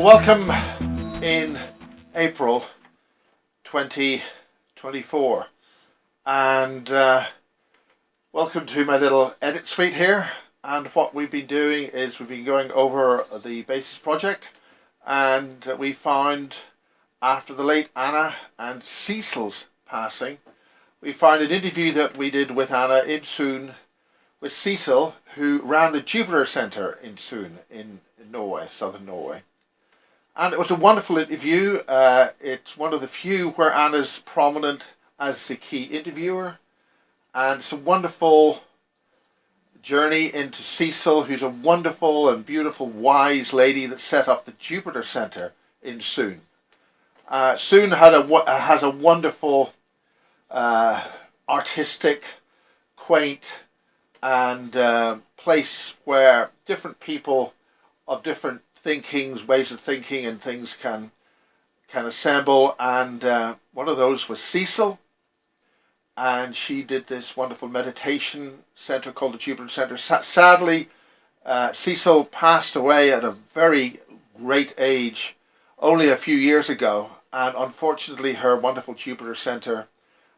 Well, welcome in April 2024 and welcome to my little edit suite here. And what we've been doing is we've been going over the Basis project, and we found after the late Anna and Sissel's passing, we found an interview that we did with Anna in Soon with Sissel, who ran the Jupiter Center in Soon in Norway, southern Norway. And it was a wonderful interview. It's one of the few where Anna's prominent as the key interviewer, and it's a wonderful journey into Sissel, who's a wonderful and beautiful, wise lady that set up the Jupiter Center in Soon. Soon has a wonderful, artistic, quaint, and place where different people of different ways of thinking and things can assemble, and one of those was Sissel, and she did this wonderful meditation center called the Jupiter Center. Sadly, Sissel passed away at a very great age only a few years ago, and unfortunately her wonderful Jupiter Center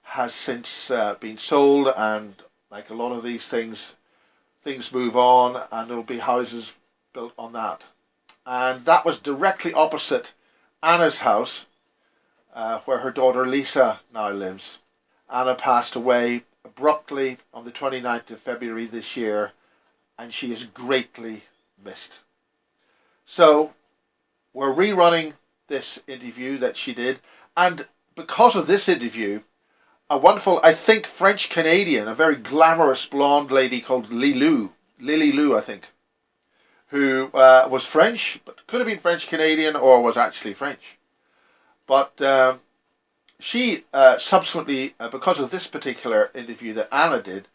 has since been sold, and like a lot of these things move on, and there'll be houses built on that. And that was directly opposite Anna's house, where her daughter Lisa now lives. Anna passed away abruptly on the 29th of February this year, and she is greatly missed. So we're rerunning this interview that she did, and because of this interview, a wonderful, I think, French-Canadian, a very glamorous blonde lady called Lillie Lou, I think, who was French, but could have been French-Canadian or was actually French. But she subsequently, because of this particular interview that Anna did,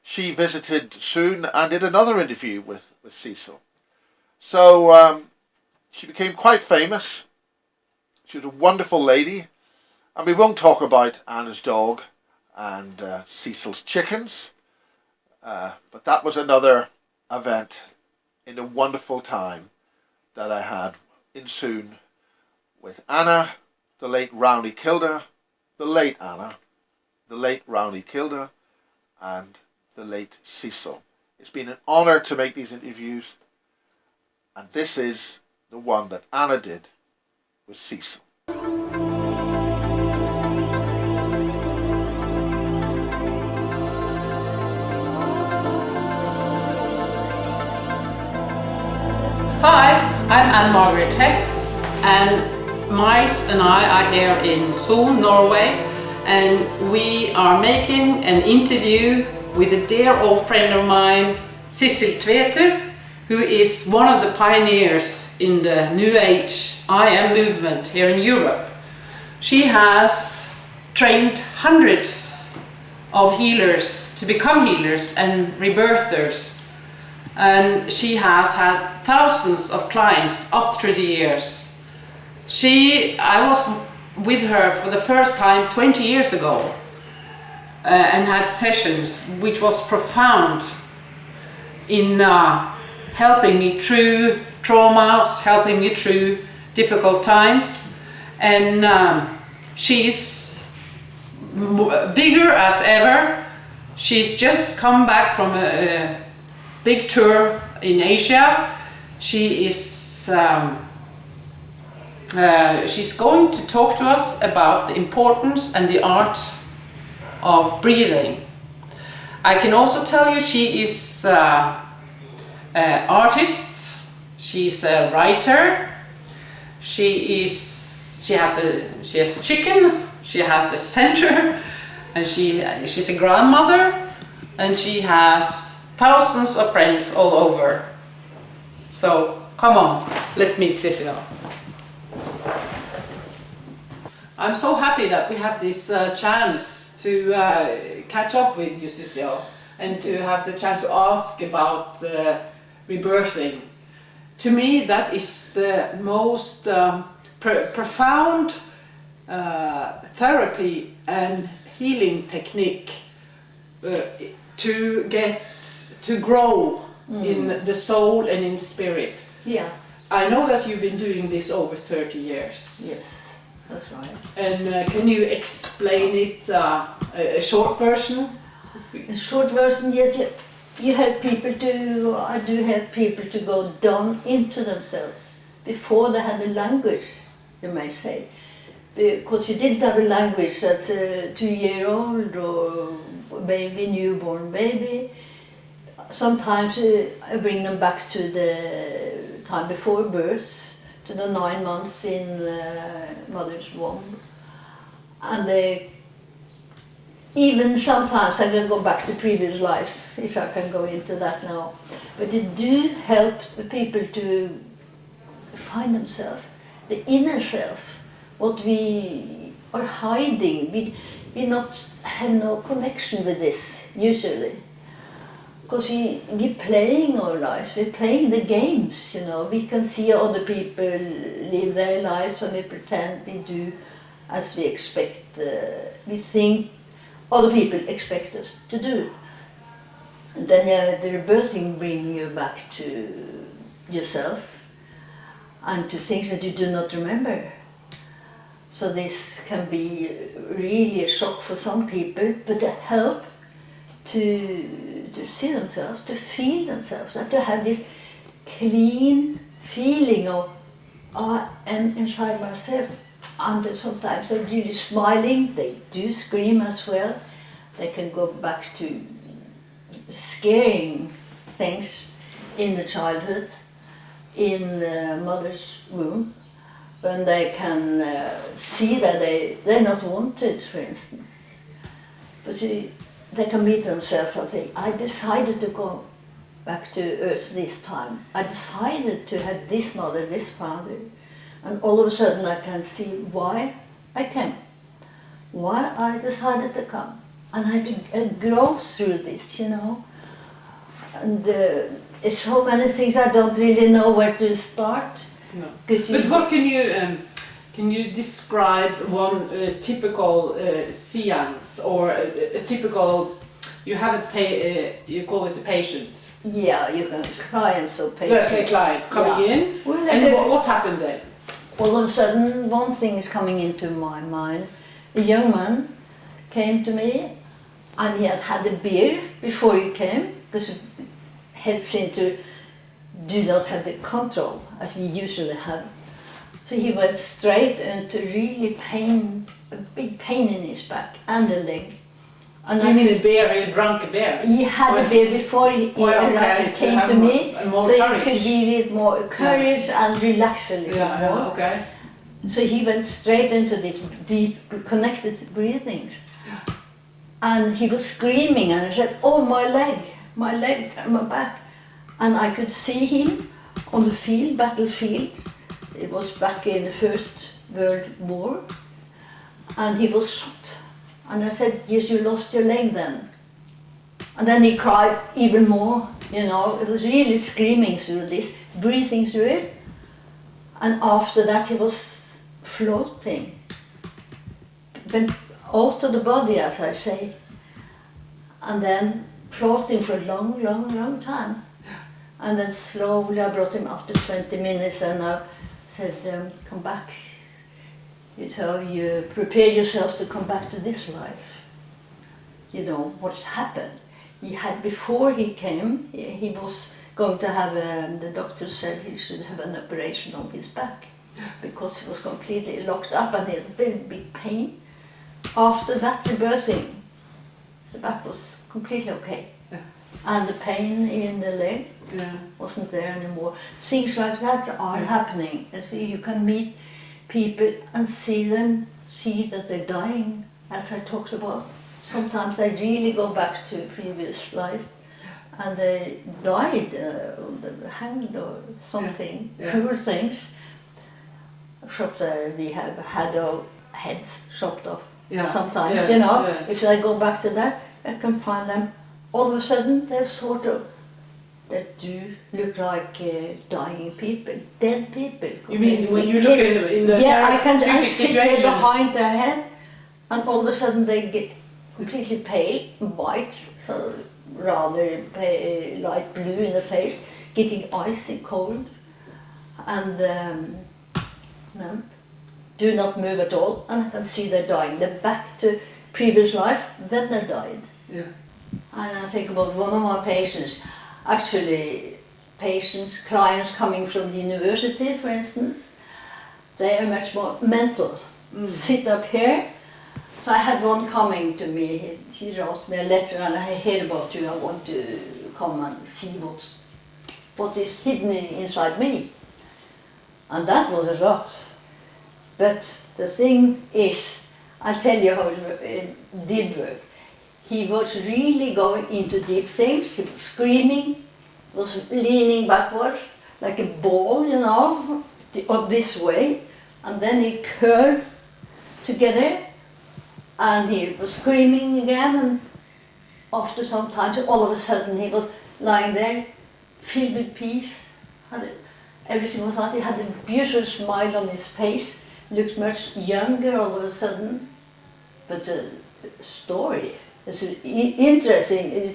she visited Soon and did another interview with Sissel. So she became quite famous. She was a wonderful lady. And we won't talk about Anna's dog and Sissel's chickens, but that was another event in a wonderful time that I had in Soon with Anna, the late Rauni Kilde, the late Anna, the late Rauni Kilde, and the late Sissel. It's been an honour to make these interviews, and this is the one that Anna did with Sissel. Hi, I'm Anne Hess, and Miles and I are here in Oslo, Norway, and we are making an interview with a dear old friend of mine, Sissel Tvedte, who is one of the pioneers in the New Age I Am movement here in Europe. She has trained hundreds of healers to become healers and rebirthers. And she has had thousands of clients up through the years. I was with her for the first time 20 years ago and had sessions which was profound in helping me through traumas, helping me through difficult times. And she's bigger as ever. She's just come back from a big tour in Asia. She is she's going to talk to us about the importance and the art of breathing. I can also tell you she is an artist, she's a writer, she has a chicken, she has a center, and she's a grandmother, and she has thousands of friends all over. So come on, let's meet Sissel. I'm so happy that we have this chance to catch up with you, Sissel, and to have the chance to ask about rebirthing. To me, that is the most profound therapy and healing technique to grow in the soul and in spirit. Yeah. I know that you've been doing this over 30 years. Yes, that's right. And can you explain it, a short version? A short version, yes, you help people to, I do help people to go down into themselves before they had a language, you may say. Because you didn't have a language as a 2-year-old or baby, newborn baby. Sometimes I bring them back to the time before birth, to the 9 months in mother's womb. And even sometimes I can go back to previous life, if I can go into that now. But it do help the people to find themselves, the inner self, what we are hiding. We not have no connection with this, usually. Because we're playing our lives, we're playing the games, you know. We can see other people live their lives and we pretend we do as we expect, we think other people expect us to do. And then the rebirthing brings you back to yourself and to things that you do not remember. So this can be really a shock for some people, but a help to see themselves, to feel themselves, and to have this clean feeling of I am inside myself. And sometimes they're really smiling, they do scream as well. They can go back to scaring things in the childhood, in mother's womb, when they can see that they're not wanted, for instance. But they can meet themselves and say, I decided to go back to Earth this time. I decided to have this mother, this father. And all of a sudden I can see why I came, why I decided to come. And I had to grow through this, you know. And it's so many things I don't really know where to start. No. But what can you describe one typical seance or a typical, you have you call it the patient? Yeah, you can client, so patient. Yeah, client coming in, well, and what happened then? All of a sudden, one thing is coming into my mind. A young man came to me, and he had had a beer before he came, because it helps him to do not have the control, as we usually have. So he went straight into really a big pain in his back and the leg. And you mean a beer, he drank a beer? He had a beer before he came to me, so courage. he could be with more courage and relax a little more. Okay. So he went straight into these deep, connected breathings. And he was screaming, and I said, oh, my leg and my back. And I could see him on the battlefield. It was back in the First World War. And he was shot. And I said, yes, you lost your leg then. And then he cried even more, you know. It was really screaming through this, breathing through it. And after that he was floating. Went out of the body, as I say. And then floating for a long, long, long time. And then slowly I brought him after 20 minutes and I said, come back. So you prepare yourselves to come back to this life. You know, what's happened. He had, before he came, he was going to have, the doctor said he should have an operation on his back because he was completely locked up and he had very big pain. After that rebirthing, the back was completely okay. Yeah. And the pain in the leg wasn't there anymore. Things like that are happening. And so you can meet people and see that they're dying, as I talked about. Sometimes they really go back to previous life and they died, hanged or something, cruel things. We have had our heads chopped off sometimes, you know. If I go back to that, I can find them. All of a sudden, they're sort of, they do look like dying people, dead people. You mean when you look in the I sit there behind their head, and all of a sudden they get completely pale, white, so rather pale, light blue in the face, getting icy cold. and no, do not move at all, and I can see they're dying. They're back to previous life when they died. Yeah. And I think about one of my patients, actually clients coming from the university, for instance, they are much more mental. Sit up here. So I had one coming to me, he wrote me a letter, and I hear about you, I want to come and see what is hidden inside me. And that was a lot. But the thing is, I'll tell you how it did work. He was really going into deep things, he was screaming, was leaning backwards like a ball, you know, or this way, and then he curled together and he was screaming again, and after some time, all of a sudden he was lying there, filled with peace, everything was right, he had a beautiful smile on his face, looked much younger all of a sudden, but the story is interesting.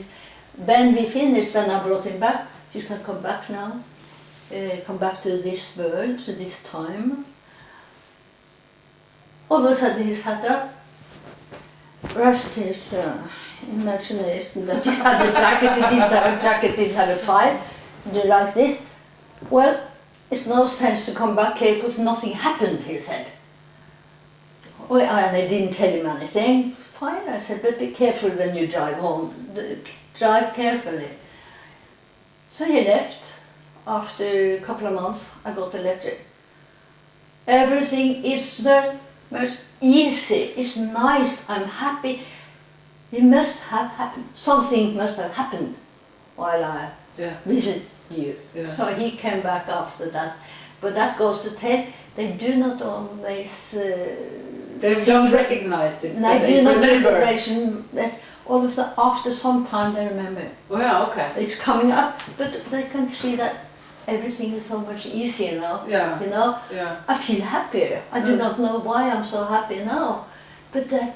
When we finished, when I brought him back, you can come back now, come back to this world, to this time. All of a sudden he sat up, brushed his imagination that he had a jacket, he didn't have a jacket, didn't have a tie, did like this. Well, it's no sense to come back here because nothing happened, he said. Well, and I didn't tell him anything. Fine, I said, but be careful when you drive home. Drive carefully. So he left. After a couple of months, I got a letter. Everything is the most easy. It's nice. I'm happy. It must have happened. Something must have happened while I visit you. Yeah. So he came back after that. But that goes to tell, they do not always they don't recognize it. They do not recognize that all of a sudden, after some time they remember. Well, okay. It's coming up, but they can see that everything is so much easier now. Yeah. You know? Yeah. I feel happier. I do not know why I'm so happy now. But I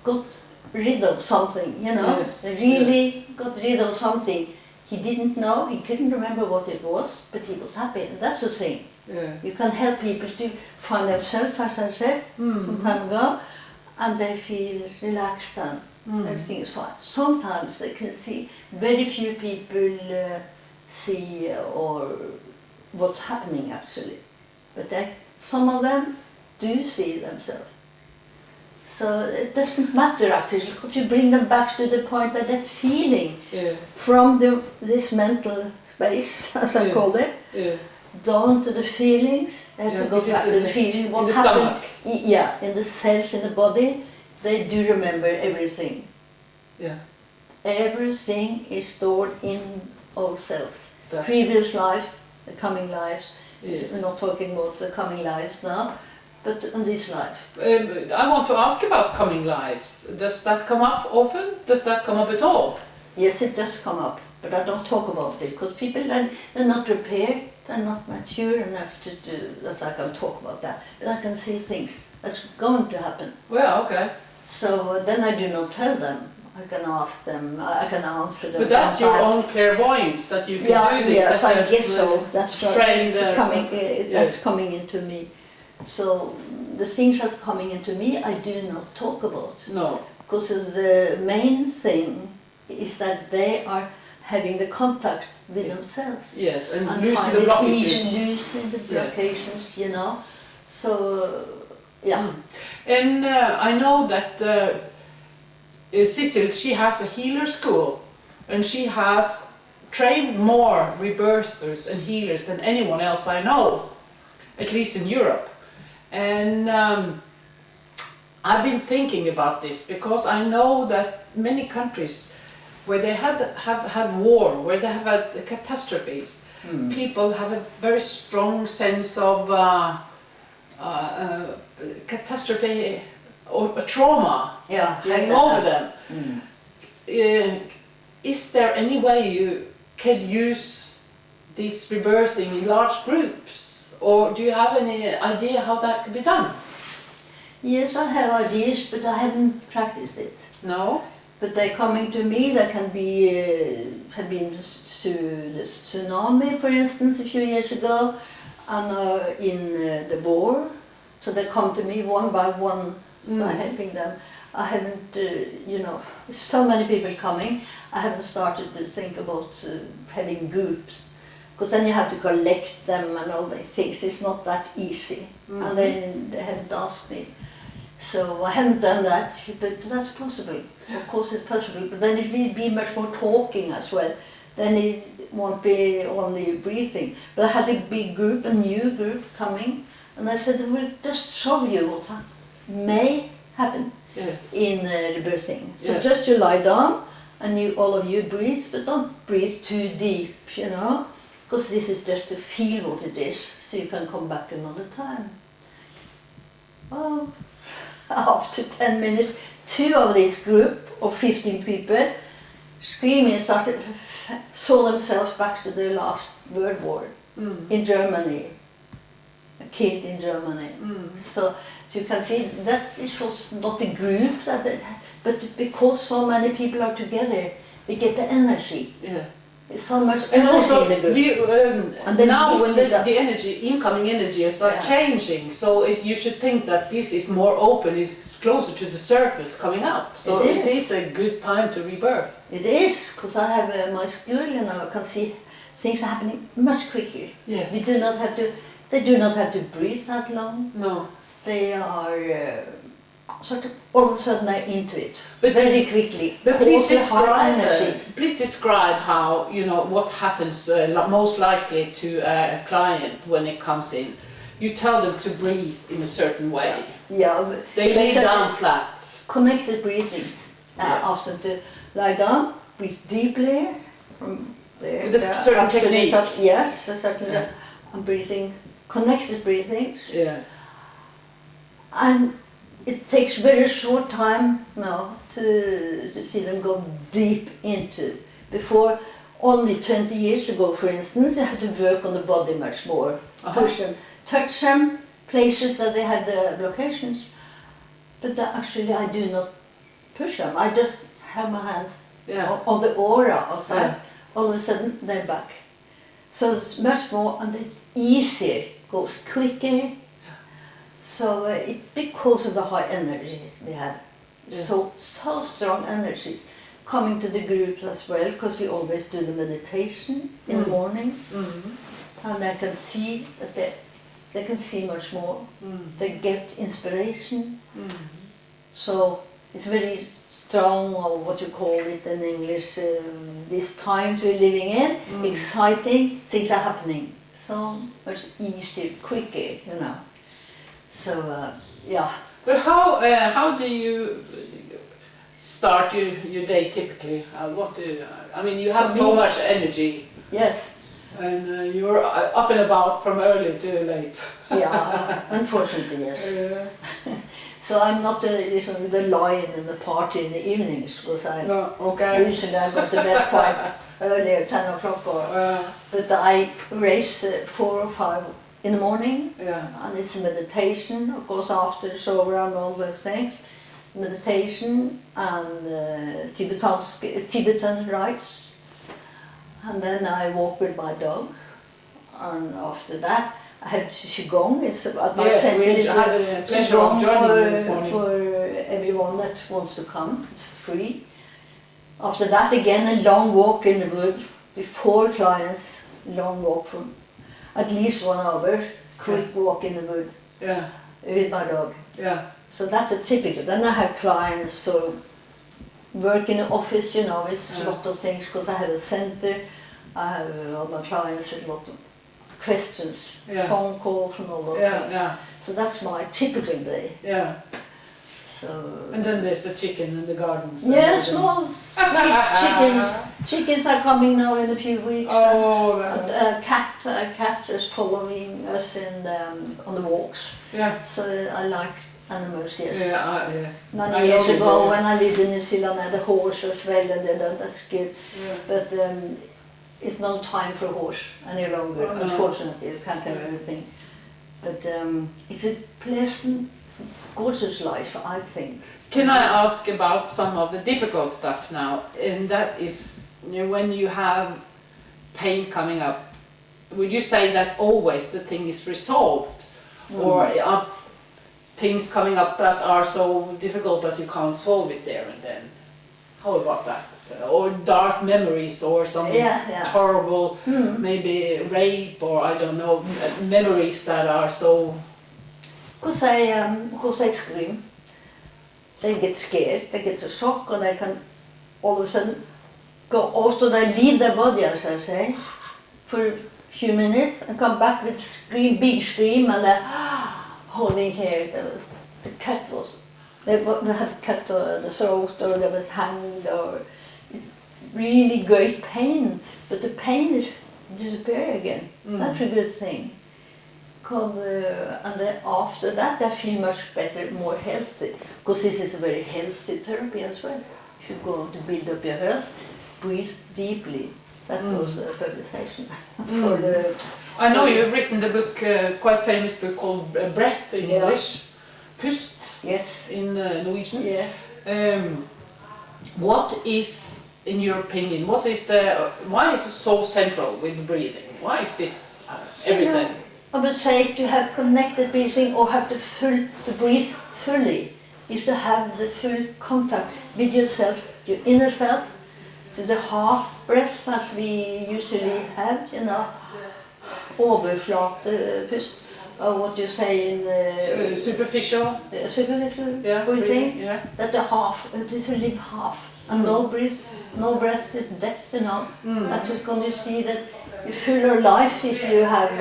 got rid of something, you know. Yes. They really got rid of something. He didn't know, he couldn't remember what it was, but he was happy. And that's the thing. Yeah. You can help people to find themselves, as I said some time ago, and they feel relaxed and everything is fine. Sometimes they can see, very few people see or what's happening actually, but some of them do see themselves. So it doesn't matter actually, because you bring them back to the point that they're feeling from this mental space, as I call it, down to the feelings. They have to go back to the feelings. What happened? In the cells in the body, they do remember everything. Yeah. Everything is stored in our cells. That's Previous life, the coming lives. Yes. We're not talking about the coming lives now, but in this life. I want to ask about coming lives. Does that come up often? Does that come up at all? Yes, it does come up, but I don't talk about it because people they're not prepared, they're not mature enough to do that. I can talk about that, but I can see things that's going to happen. Well, okay. So then I do not tell them. I can ask them, I can answer them. But that's your own clairvoyance that you can do this. Yes, I guess so. That's right. That's yes. coming into me. So the things that are coming into me, I do not talk about. No. Because the main thing is that they are having the contact with themselves. Yes, and losing the blockages. Losing the blockages, you know. So, yeah. And I know that Sissel, she has a healer school, and she has trained more rebirthers and healers than anyone else I know, at least in Europe. And I've been thinking about this because I know that many countries where they have had war, where they have had catastrophes, people have a very strong sense of catastrophe or a trauma hanging over them. Is there any way you can use this rebirthing in large groups, or do you have any idea how that could be done? Yes, I have ideas, but I haven't practiced it. No? But they're coming to me. There can be, have been to the tsunami, for instance, a few years ago, and in the war. So they come to me one by one, so I'm helping them. I haven't, so many people coming. I haven't started to think about having groups, because then you have to collect them and all these things. It's not that easy. And then they haven't asked me. So I haven't done that, but that's possible. Of course it's possible, but then it will be much more talking as well. Then it won't be only breathing. But I had a big group, a new group coming, and I said, we'll just show you what may happen in rebirthing. So just you lie down, and all of you breathe, but don't breathe too deep, because this is just to feel what it is, so you can come back another time. Well, after 10 minutes, 2 of this group of 15 people screaming saw themselves back to the last World War in Germany, killed in Germany. So you can see that is also not a group, but because so many people are together, we get the energy. There's so much energy also, in the group. Now when the energy, incoming energies are changing, so you should think that this is more open, it's closer to the surface coming up. So it is a good time to rebirth. It is, because I have my school, I can see things are happening much quicker. We do not have to, they do not have to breathe that long. No. They are all of a sudden they're into it, but very quickly. But please describe how, what happens most likely to a client when it comes in. You tell them to breathe in a certain way. They lay down flat. Connected breathing. Ask them to lie down, breathe deeply from there. With a certain technique. Yes, a certain. I'm breathing, connected breathing. And it takes very short time now to see them go deep into. Before, only 20 years ago, for instance, you had to work on the body much more. Push them, touch them, places that they had the blocations. But actually I do not push them. I just have my hands on the aura outside. All of a sudden they're back. So it's much more, and it's easier, goes quicker. So because of the high energies we have, so strong energies, coming to the groups as well, because we always do the meditation in the morning, and they can see that they can see much more. They get inspiration. So it's very strong, or what you call it in English, these times we're living in, exciting, things are happening so much easier, quicker, So, But how do you start your day typically? You have so much energy. Yes. And you're up and about from early to late. Unfortunately, yes. So I'm not the lion in the party in the evenings, because usually I go to bed quite earlier, 10 o'clock, but I race 4 or 5 in the morning, and it's meditation, of course, after the shower and all those things. Meditation and Tibetan rites, and then I walk with my dog, and after that I have Qigong. It's about my center. We had a pleasure of joining this morning. For everyone that wants to come, it's free. After that again a long walk in the woods, before clients, long walk from at least 1 hour, quick walk in the woods with my dog. So that's a typical. Then I have clients, so work in the office, it's a lot of things, because I have a center. I have all my clients with a lot of questions, phone calls and all those things. So that's my typical day. So. And then there's the chicken in the gardens. Small sweet chickens. Chickens are coming now in a few weeks. A cat is following us on the walks. So I like animals, yes. Many years ago, when I lived in New Zealand, I had a horse as well, and that's good. But it's no time for a horse any longer. Unfortunately, you can't have everything. But it's a pleasant, gorgeous life, I think. Can I ask about some of the difficult stuff now? And that is when you have pain coming up would you say that always the thing is resolved? Or are things coming up that are so difficult that you can't solve it there and then? How about that? Or dark memories or some horrible, maybe rape or I don't know, memories that are so... Because they scream, they get scared, they get a shock, or they can all of a sudden go after they leave their body, as I say, for a few minutes and come back with scream, big scream, and they're holding here. The cat was, they had cut the throat, or they was hanged, or it's really great pain, but the pain is disappearing again. That's a good thing. And then after that, they feel much better, more healthy, because this is a very healthy therapy as well. If you go to build up your health, breathe deeply. That was a publication for the... I know you've written the book, quite famous book called Breath in English, Pust in Norwegian. Yes. What is, in your opinion, why is it so central with breathing? Why is this everything? I would say to have connected breathing or have to breathe fully is to have the full contact with yourself, your inner self, to the half breath as we usually have, you know, overflatepust, or what you say in superficial breathing. That the half, it is a live half, and no breath is death, you know. That's when you see that you feel your life if you have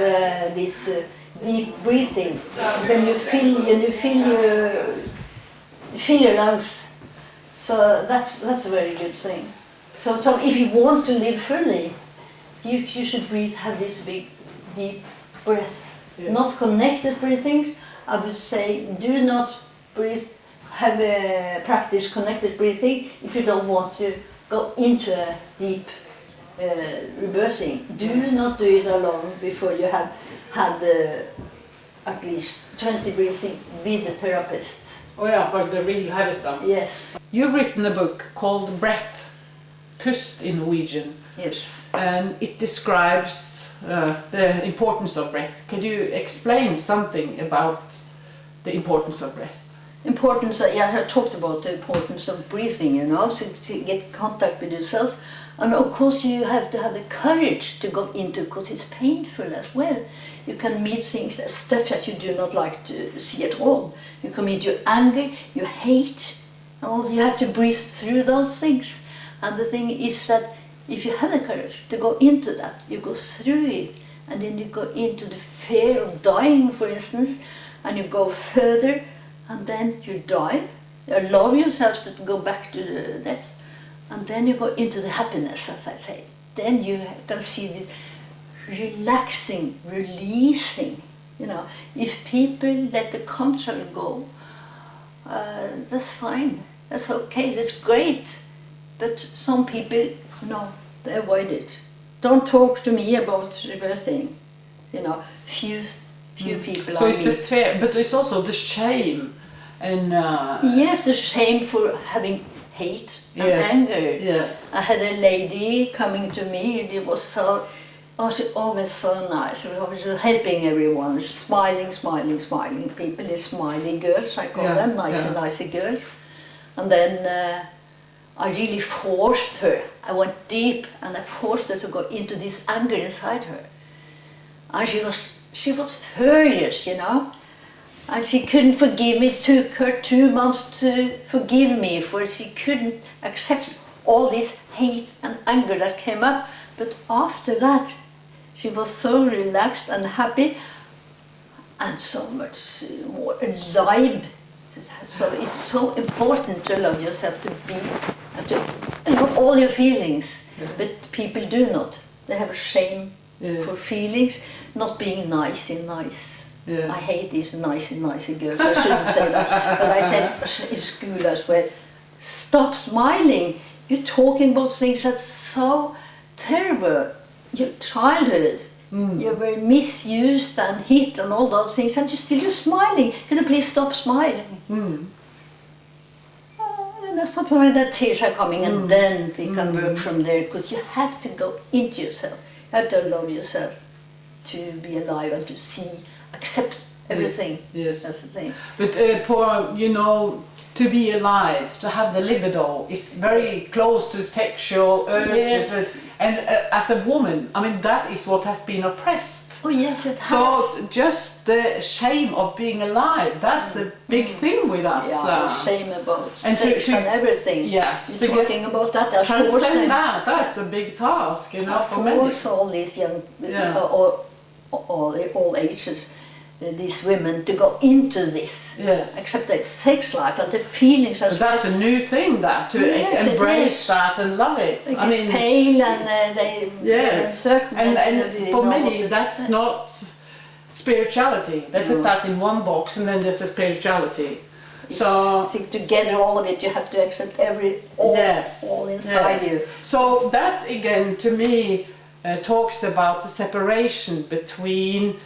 this deep breathing. When you feel your lungs. So that's a very good thing. So if you want to live fully, you should have this big, deep breath. Not connected breathings. I would say do not breathe. Practice connected breathing if you don't want to go into a deep rebirthing. Do not do it alone before you have had at least 20 breathing with the therapist. Oh yeah, for the real heavy stuff. Yes. You've written a book called Breath, Pust in Norwegian. Yes. And it describes the importance of breath. Can you explain something about the importance of breath? I talked about the importance of breathing, you know, to get contact with yourself. And of course you have to have the courage to go into it, because it's painful as well. You can meet things, stuff that you do not like to see at all. You can meet your anger, your hate, and you have to breathe through those things. And the thing is that if you have the courage to go into that, you go through it, and then you go into the fear of dying, for instance, and you go further, and then you die. You allow yourself to go back to the death, and then you go into the happiness, as I say. Then you can see this relaxing, releasing. You know, if people let the control go, that's fine, that's okay, that's great. But some people, no, they avoid it. Don't talk to me about rebirthing. You know, few people. So but it's also the shame and. Yes, the shame for having hate and anger. Yes. I had a lady coming to me. It was so. Oh, she always so nice. She was helping everyone, smiling people. The smiley girls, I call them, nice girls. And then I really forced her. I went deep, and I forced her to go into this anger inside her. And she was furious, you know. And she couldn't forgive me. It took her 2 months to forgive me, for she couldn't accept all this hate and anger that came up. But after that, she was so relaxed and happy, and so much more alive. So it's so important to love yourself, to be, and to know all your feelings. But people do not. They have a shame for feelings, not being nice and nice. I hate these nice girls. I shouldn't say that, but I said in school as well. Stop smiling. You're talking about things that's so terrible. Your childhood, you're very misused and hit and all those things, and you're smiling. Can you please stop smiling? And that's not why the tears are coming, and then we can work from there, because you have to go into yourself. You have to love yourself. to be alive and to see, accept everything. Yes. That's the thing. But for, you know, to be alive, to have the libido is very close to sexual urges. Yes. And as a woman, I mean, that is what has been oppressed. Oh yes, it has. So just the shame of being alive, that's a big thing with us. Yeah, shame about and sex to- and everything. Yes, You're talking about that. That's transcend that's a big task, you know, for many. force all these young, all ages, these women to go into this. Yes. Accept their sex life and the feelings as But that's a new thing, that, to Yes, it embrace is. that and love it. They I mean, get pale and they yes, certain and for many that's not spirituality. They put No. that in one box, and then there's the spirituality. So stick together all of it. You have to accept all inside yes. you. So that again, to me, talks about the separation between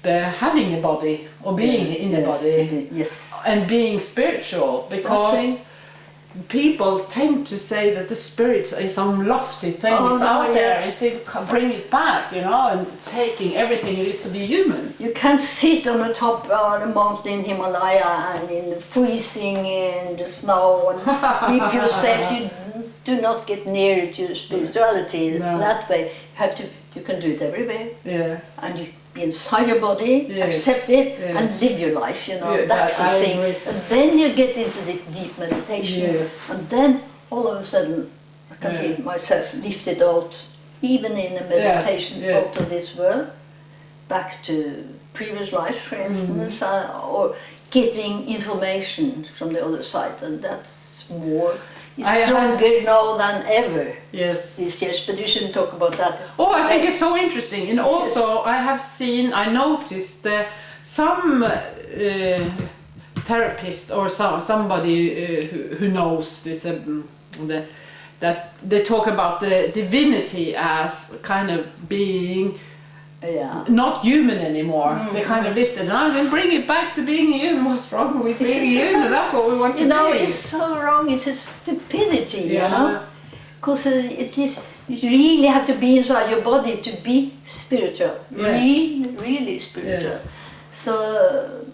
the having a body or being in the body Yes. and being spiritual, because people tend to say that the spirit is some lofty thing, it's out there, instead of bring it back, you know, and taking everything it is to be human. You can't sit on the top of the mountain in Himalaya and in the freezing in the snow and keep yourself. You do not get near to spirituality that way. You can do it everywhere. Yeah. And you be inside your body, accept it, and live your life, you know, that's the thing. And then you get into this deep meditation, and then all of a sudden I can feel myself lifted out, even in the meditation, out of this world, back to previous life, for instance, or getting information from the other side, and that's more. It's stronger now than ever these years, but you shouldn't talk about that. Oh, I think it's so interesting, and also I noticed some therapist or somebody who knows this, that they talk about the divinity as kind of being not human anymore. They kind of lift it and then bring it back to being human. What's wrong with being human? That's what we want to do. You know, it's so wrong. It's a stupidity, you know. Because it is, you really have to be inside your body to be spiritual. Really spiritual. Yes. So,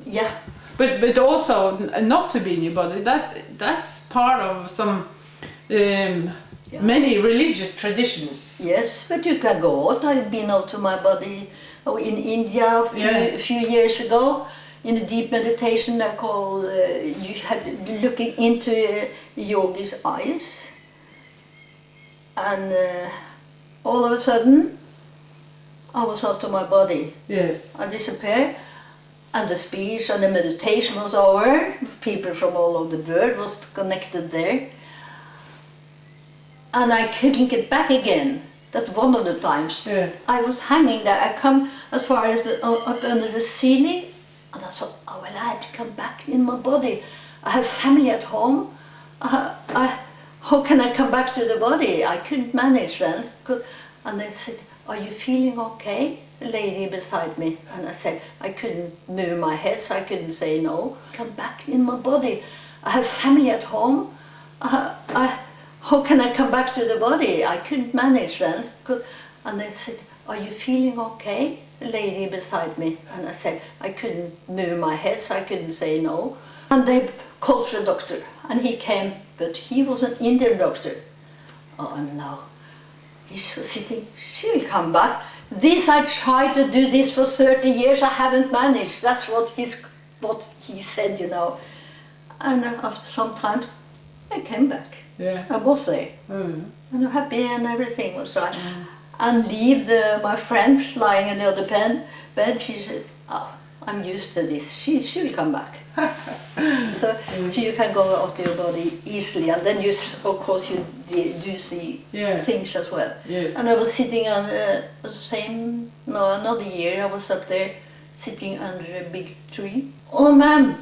But also not to be in your body. That's part of some many religious traditions. Yes, but you can go out. I've been out to my body in India a few years ago. In a deep meditation, they call you had looking into yogi's eyes, and all of a sudden, I was out of my body. Yes. I disappeared, and the speech and the meditation was over. People from all over the world was connected there. And I couldn't get back again. That's one of the times. I was hanging there. I come as far as up under the ceiling, and I thought, oh well, I had to come back in my body. I have family at home. How can I come back to the body? I couldn't manage then. And they said, are you feeling okay? The lady beside me. And I said, I couldn't move my head, so I couldn't say no. Come back in my body. I have family at home. How can I come back to the body? I couldn't manage then. And they said, are you feeling okay? The lady beside me. And I said, I couldn't move my head, so I couldn't say no. And they called for a doctor, and he came, but he was an Indian doctor. Oh no, he's sitting, she will come back. I tried to do this for 30 years, I haven't managed. That's what he said, you know. And after some time, I came back. I was there. And I'm happy and everything was right. And leave my friends lying in the other bed. She said, oh, I'm used to this. She will come back. So you can go out of your body easily. And then of course you do see things as well. And I was sitting on another year, I was up there sitting under a big tree. Oh ma'am,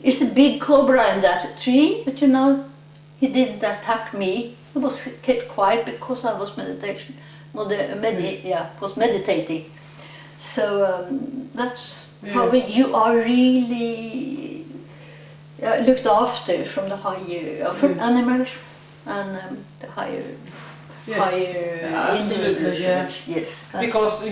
it's a big cobra in that tree, but you know, he didn't attack me. I was kept quiet because I was was meditating. So that's how you are really looked after from the higher, from animals and the higher higher individual. Yes. Because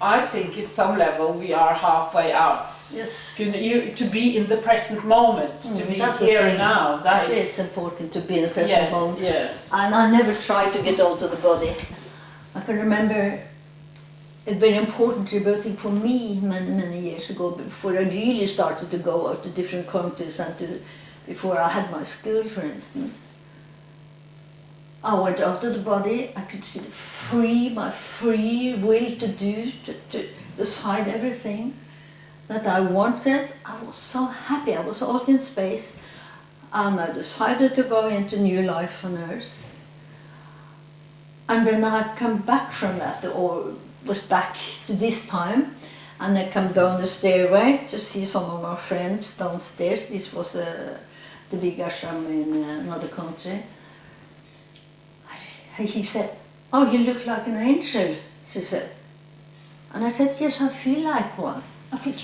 I think at some level we are halfway out. Yes. To be in the present moment, to be that's here and now. That is important, to be in the present moment. Yes. And I never tried to get out of the body. I can remember a very important rebirthing for me many years ago, before I really started to go out to different countries and before I had my school, for instance. I went out of the body. I could see my free will to decide everything that I wanted. I was so happy. I was out in space, and I decided to go into new life on Earth. And then I come back from that, or was back to this time, and I come down the stairway to see some of my friends downstairs. This was the big ashram in another country. He said, "Oh, you look like an angel," she said. And I said, "Yes, I feel like one. I feel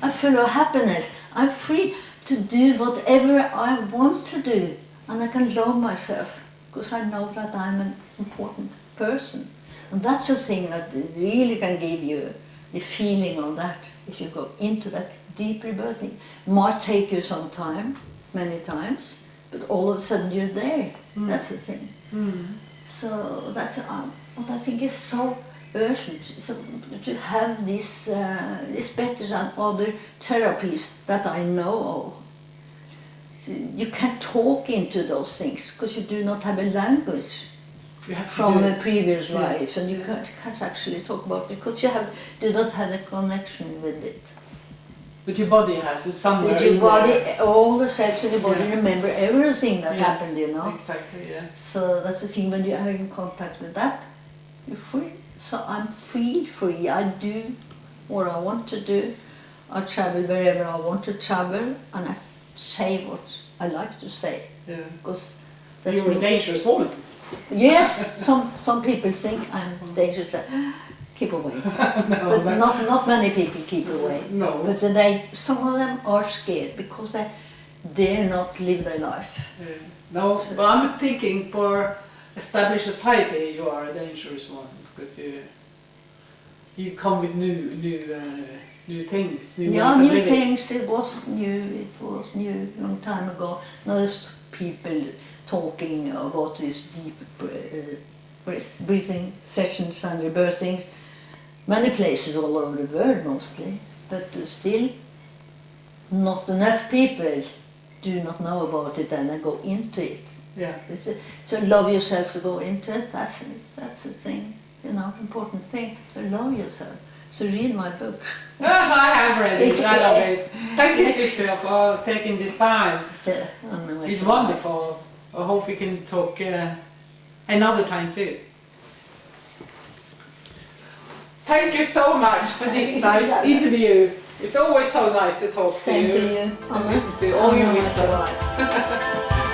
I'm full of happiness. I'm free to do whatever I want to do, and I can love myself, because I know that I'm an important person." And that's the thing that really can give you the feeling of that, if you go into that deep rebirthing. It might take you some time, many times, but all of a sudden you're there. That's the thing. So that's what I think is so urgent, so to have this better than other therapies that I know of. You can't talk into those things because you do not have a language from a previous life, and you can't actually talk about it because you do not have a connection with it. But your body has it somewhere. But your body, all the cells in your body remember everything that happened, you know. Exactly, yeah. So that's the thing, when you are in contact with that, you're free. So I'm free. I do what I want to do. I travel wherever I want to travel, and I say what I like to say. Yeah. Because you're a dangerous woman. Yes, some people think I'm dangerous. Keep away. No, but not many people keep away. No. But some of them are scared because they dare not live their life. No, but I'm thinking for established society you are a dangerous one, because you come with new things, new ways of new living. things. It was new a long time ago. Now there's people talking about these deep breathing sessions and rebirthings. Many places all over the world mostly, but still not enough people do not know about it and then go into it. Yeah. To love yourself, to go into it, that's the thing, you know, important thing, to love yourself. So read my book. Oh, I have read it, I love it. Thank you, Sissel, for taking this time. It's wonderful. I hope we can talk another time too. Thank you so much for this nice interview. It's always so nice to talk to you. Same to you. And listen to all your wisdom.